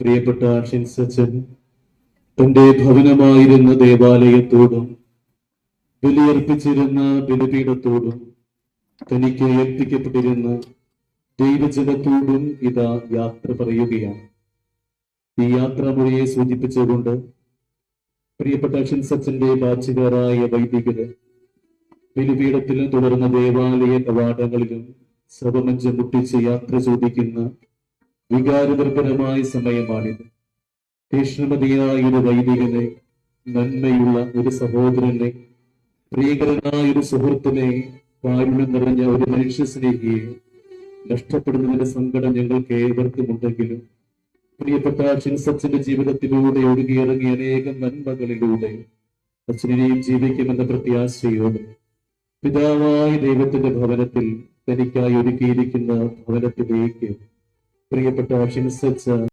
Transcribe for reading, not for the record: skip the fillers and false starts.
പ്രിയപ്പെട്ട ഷിൻസച്ചൻ തന്റെ ഭവനമായിരുന്ന ദേവാലയത്തോടും ബലിയർപ്പിച്ചിരുന്ന ബലിപീഠത്തോടും തനിക്ക് ഏൽപ്പിക്കപ്പെട്ടിരുന്ന ദൈവജനത്തോടും ഇതാ യാത്ര പറയുകയാണ്. ഈ യാത്രാമൊഴിയെ സൂചിപ്പിച്ചുകൊണ്ട് പ്രിയപ്പെട്ട ഷിൻസച്ചന്റെ ബാച്ചുകാരായ വൈദികര് ബലിപീഠത്തിലും തുടർന്ന് ദേവാലയ കവാടങ്ങളിലും ശവമഞ്ചം മുട്ടിച്ച് യാത്ര ചോദിക്കുന്ന വികാരപരമായ സമയമാണിത്. തീക്ഷ്ണമതിയായ ഒരു വൈദികനെ, നന്മയുള്ള ഒരു സഹോദരനെ, പ്രിയകരനായ ഒരു സുഹൃത്തിനെ, കാരുണ്യം നിറഞ്ഞ ഒരു മനുഷ്യ സ്നേഹിയെ നഷ്ടപ്പെടുന്നതിന്റെ സങ്കടം ഞങ്ങൾക്ക് ഏവർക്കും ഉണ്ടെങ്കിലും പ്രിയപ്പെട്ട ഷിൻസച്ചന്റെ ജീവിതത്തിലൂടെ ഒഴുകിയിറങ്ങിയ അനേകം നന്മകളിലൂടെ അച്ഛനെയും ജീവിക്കുമെന്ന പ്രത്യാശയോടെ പിതാവായ ദൈവത്തിന്റെ ഭവനത്തിൽ തനിക്കായി ഒരുക്കിയിരിക്കുന്ന ഭവനത്തിലേക്ക് പ്രിയപ്പെട്ട ഷിൻസച്ച